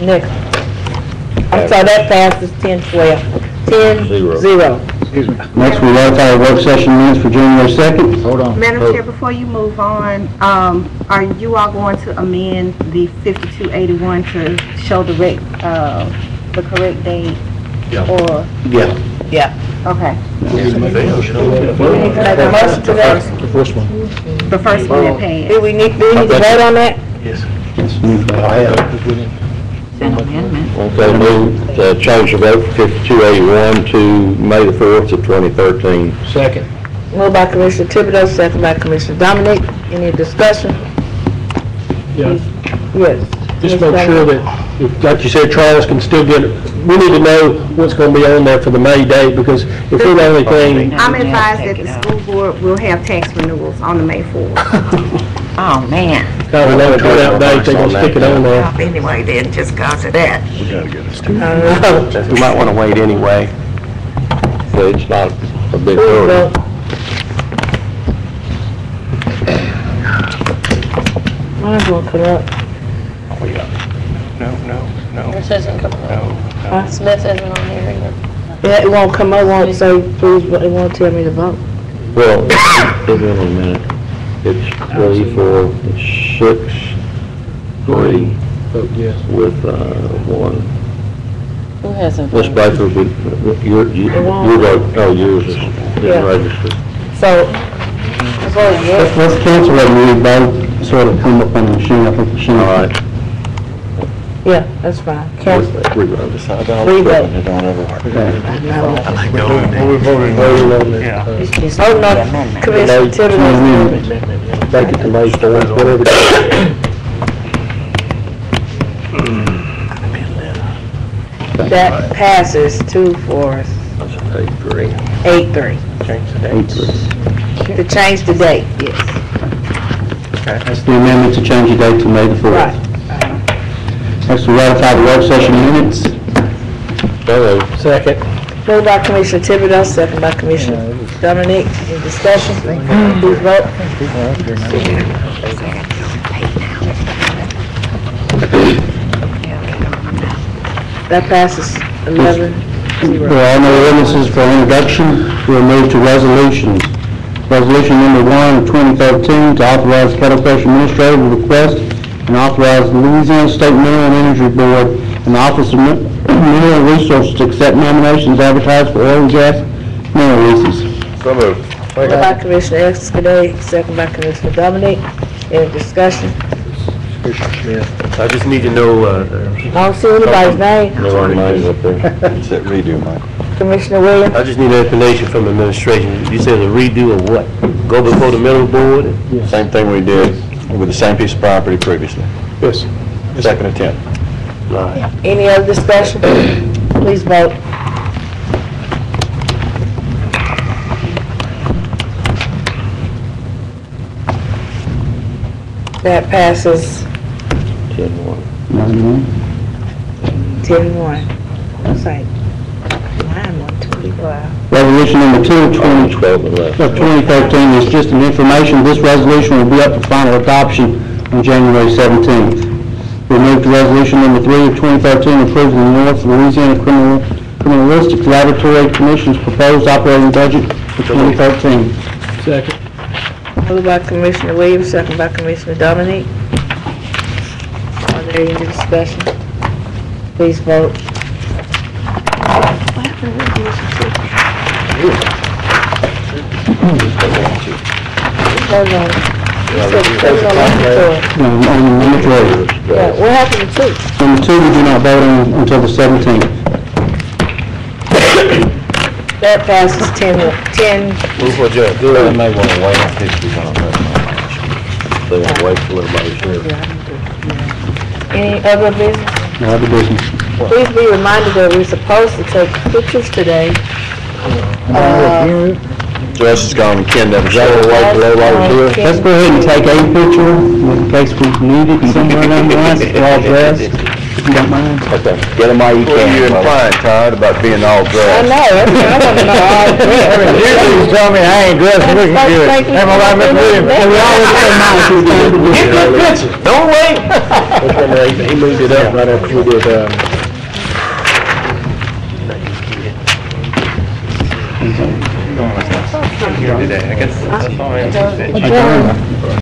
Next. I'm sorry, that passes 10-12. 10-0. Next, we ratify the work session minutes for January 2nd. Hold on. Madam Chair, before you move on, are you all going to amend the 5281 to show the correct date? Yeah. Or, Yeah. Yeah. okay. We need to make a motion to that. The first one. The first one that passed. Do we need to vote on that? Yes. It's an amendment. Okay, move to change the vote from 5281 to May the 4th of 2013. Second. Moved by Commissioner Thibodeau, second by Commissioner Dominic. Any discussion? Yeah, Yes. just make sure that, like you said, Charles can still get, we need to know what's going to be on there for the May date, because if we're the only thing, I'm advised that the school board will have tax renewals on the May 4th. Oh, man. kind of a turnout date, they can stick it on there. Anyway, then, just cause of that. We gotta get this. We might want to wait anyway. So it's not a big Please hurry. vote. Mine's gonna come up. No. Yours isn't coming up. Smith isn't on there either. Yeah, it won't come up, it won't say, please, but it won't tell me to vote. Well, give me a minute. It's 3, 4, it's 6, 3, Vote yes. with, 1. Who hasn't Ms. voted? Blatcher, your vote, oh, yours is Yeah. didn't register. So, it's voted yes. Let's cancel that and revote, sort of come up on the machine, I think the machine. All right. Yeah, that's fine. Cancel it. Revote. Revote. It don't ever work. We're voting on it. Yeah. He's voting on Commissioner Thibodeau's amendment. Take it to May 4th, whatever. That passes 2-4, That's 8-3. 8-3. Change the date. To change the date, yes. That's the amendment to change the date to May the 4th. Right. Next, we ratify the work session minutes. Second. Moved by Commissioner Thibodeau, second by Commissioner Dominic. Any discussion? Please vote. That passes 11-0. There are no ordinances for introduction. We'll move to resolutions. Resolution number 1 of 2013 to authorize Caddo Parish Administrator to request and authorize the Louisiana State Mineral and Energy Board and the Office of Mineral Resources to accept nominations advertised for oil and gas mineral leases. So moved. Moved by Commissioner Escaday, second by Commissioner Dominic. Any discussion? I just need to know, I don't see anybody's name. No one names up there. It's that redo, Mike. Commissioner Williams? I just need information from administration. You said a redo of what? Go before the mineral board? Same thing we did with the same piece of property previously. Yes. Second attempt. Right. Any other discussion? Please vote. That passes 10-1. 10-1. That's like, mine went 25. Resolution number 2 of 12-11. 2013 is just an information. This resolution will be up for final adoption on January 17th. We move to resolution number 3 of 2013, approving the North Louisiana Criminalistic Laboratory Commission's proposed operating budget for 2013. Second. Moved by Commissioner Williams, second by Commissioner Dominic. Are there any discussion? Please vote. Number 3. Yeah, what happened to 2? Number 2, we do not vote on until the 17th. That passes 10. Move for adjournment. They may want to wait on pictures on that. They want to wait till everybody's here. Any other business? No other business. Please be reminded that we're supposed to take pictures today. Jess is gone, Ken never showed Let's go ahead and take a picture in case we need it somewhere down the line. We're all dressed. If you don't mind. Okay, get them all you can. What are you implying, Todd, about being all I dressed? know, I want to know all this. Usually you tell me I ain't dressed looking good. Am I right, Mr. Williams? And we always say nice. Get good picture. Don't wait. He moved it up right after we did, Today, I guess that's all I am.